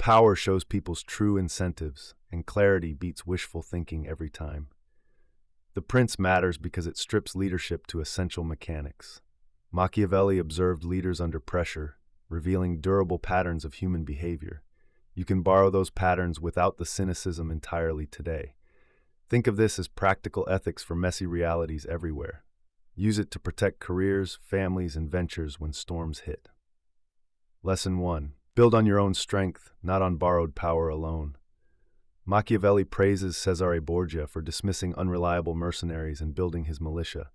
Power shows people's true incentives, and clarity beats wishful thinking every time. The prince matters because it strips leadership to essential mechanics. Machiavelli observed leaders under pressure, revealing durable patterns of human behavior. You can borrow those patterns without the cynicism entirely today. Think of this as practical ethics for messy realities everywhere. Use it to protect careers, families, and ventures when storms hit. Lesson 1. Build on your own strength, not on borrowed power alone. Machiavelli praises Cesare Borgia for dismissing unreliable mercenaries and building his militia.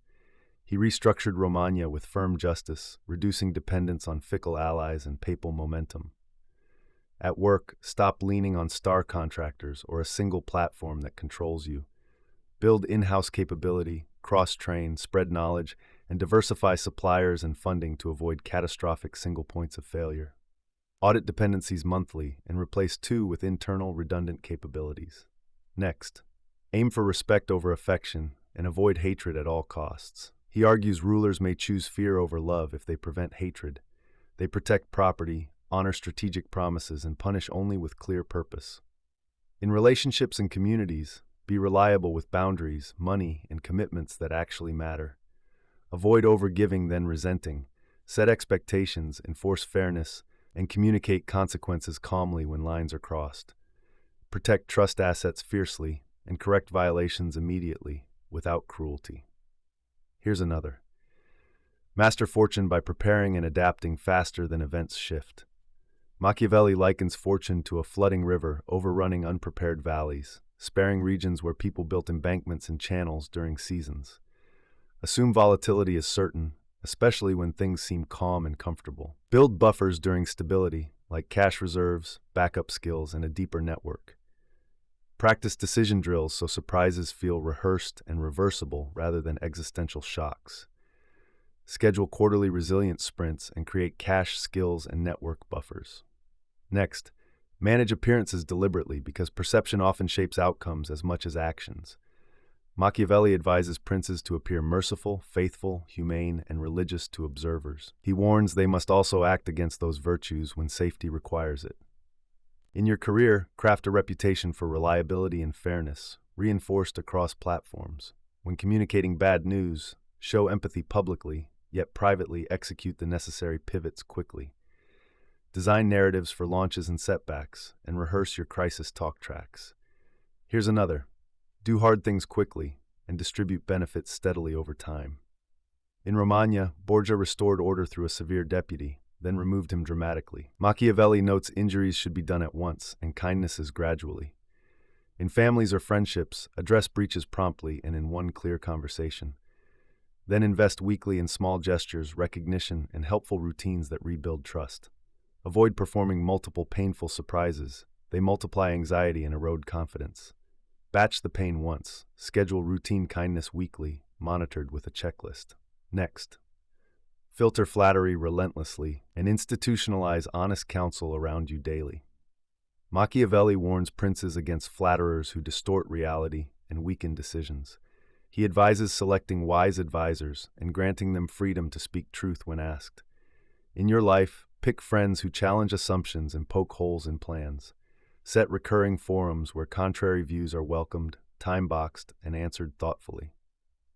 He restructured Romagna with firm justice, reducing dependence on fickle allies and papal momentum. At work, stop leaning on star contractors or a single platform that controls you. Build in-house capability, cross-train, spread knowledge, and diversify suppliers and funding to avoid catastrophic single points of failure. Audit dependencies monthly and replace two with internal redundant capabilities. Next, aim for respect over affection and avoid hatred at all costs. He argues rulers may choose fear over love if they prevent hatred. They protect property, honor strategic promises, and punish only with clear purpose. In relationships and communities, be reliable with boundaries, money, and commitments that actually matter. Avoid overgiving then resenting. Set expectations, enforce fairness, and communicate consequences calmly when lines are crossed. Protect trust assets fiercely and correct violations immediately, without cruelty. Here's another. Master fortune by preparing and adapting faster than events shift. Machiavelli likens fortune to a flooding river overrunning unprepared valleys, sparing regions where people built embankments and channels during seasons. Assume volatility is certain, especially when things seem calm and comfortable. Build buffers during stability, like cash reserves, backup skills, and a deeper network. Practice decision drills so surprises feel rehearsed and reversible rather than existential shocks. Schedule quarterly resilience sprints and create cash skills and network buffers. Next, manage appearances deliberately because perception often shapes outcomes as much as actions. Machiavelli advises princes to appear merciful, faithful, humane, and religious to observers. He warns they must also act against those virtues when safety requires it. In your career, craft a reputation for reliability and fairness, reinforced across platforms. When communicating bad news, show empathy publicly, yet privately execute the necessary pivots quickly. Design narratives for launches and setbacks, and rehearse your crisis talk tracks. Here's another. Do hard things quickly, and distribute benefits steadily over time. In Romagna, Borgia restored order through a severe deputy, then removed him dramatically. Machiavelli notes injuries should be done at once, and kindnesses gradually. In families or friendships, address breaches promptly and in one clear conversation. Then invest weekly in small gestures, recognition, and helpful routines that rebuild trust. Avoid performing multiple painful surprises. They multiply anxiety and erode confidence. Batch the pain once. Schedule routine kindness weekly, monitored with a checklist. Next, filter flattery relentlessly and institutionalize honest counsel around you daily. Machiavelli warns princes against flatterers who distort reality and weaken decisions. He advises selecting wise advisors and granting them freedom to speak truth when asked. In your life, pick friends who challenge assumptions and poke holes in plans. Set recurring forums where contrary views are welcomed, time-boxed, and answered thoughtfully.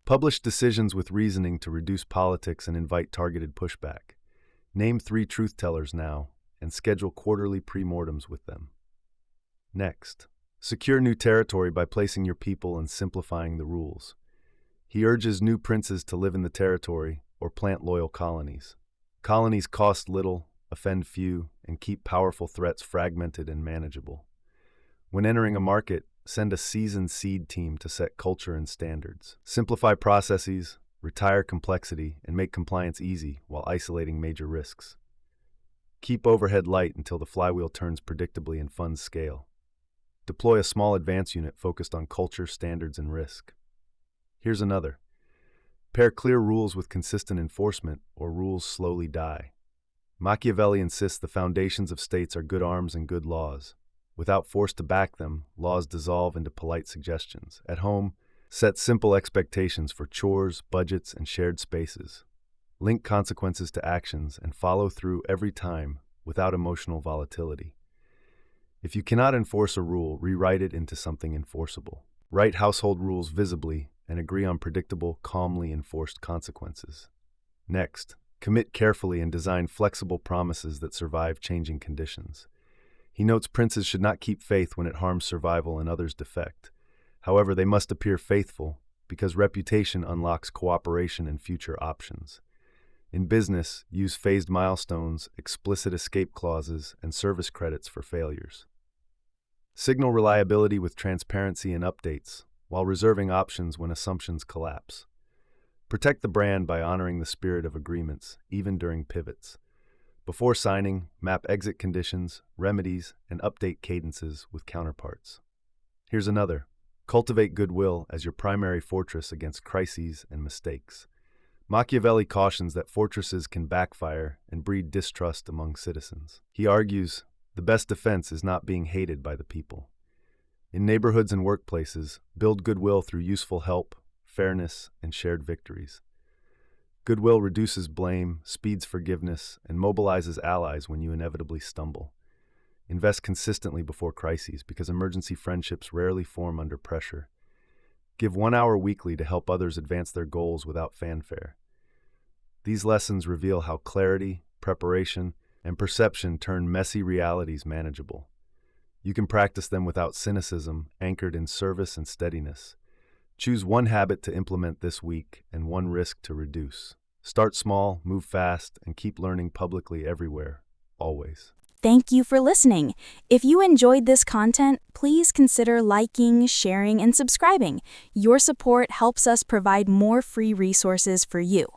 Publish decisions with reasoning to reduce politics and invite targeted pushback. Name 3 truth-tellers now, and schedule quarterly pre-mortems with them. Next, secure new territory by placing your people and simplifying the rules. He urges new princes to live in the territory or plant loyal colonies. Colonies cost little, offend few, and keep powerful threats fragmented and manageable. When entering a market, send a seasoned seed team to set culture and standards. Simplify processes, retire complexity, and make compliance easy while isolating major risks. Keep overhead light until the flywheel turns predictably and funds scale. Deploy a small advance unit focused on culture, standards, and risk. Here's another. Pair clear rules with consistent enforcement, or rules slowly die. Machiavelli insists the foundations of states are good arms and good laws. Without force to back them, laws dissolve into polite suggestions. At home, set simple expectations for chores, budgets, and shared spaces. Link consequences to actions and follow through every time without emotional volatility. If you cannot enforce a rule, rewrite it into something enforceable. Write household rules visibly and agree on predictable, calmly enforced consequences. Next, commit carefully and design flexible promises that survive changing conditions. He notes princes should not keep faith when it harms survival and others defect. However, they must appear faithful because reputation unlocks cooperation and future options. In business, use phased milestones, explicit escape clauses, and service credits for failures. Signal reliability with transparency and updates, while reserving options when assumptions collapse. Protect the brand by honoring the spirit of agreements, even during pivots. Before signing, map exit conditions, remedies, and update cadences with counterparts. Here's another. Cultivate goodwill as your primary fortress against crises and mistakes. Machiavelli cautions that fortresses can backfire and breed distrust among citizens. He argues, the best defense is not being hated by the people. In neighborhoods and workplaces, build goodwill through useful help, fairness, and shared victories. Goodwill reduces blame, speeds forgiveness, and mobilizes allies when you inevitably stumble. Invest consistently before crises because emergency friendships rarely form under pressure. Give 1 hour weekly to help others advance their goals without fanfare. These lessons reveal how clarity, preparation, and perception turn messy realities manageable. You can practice them without cynicism, anchored in service and steadiness. Choose one habit to implement this week and one risk to reduce. Start small, move fast, and keep learning publicly everywhere, always. Thank you for listening. If you enjoyed this content, please consider liking, sharing, and subscribing. Your support helps us provide more free resources for you.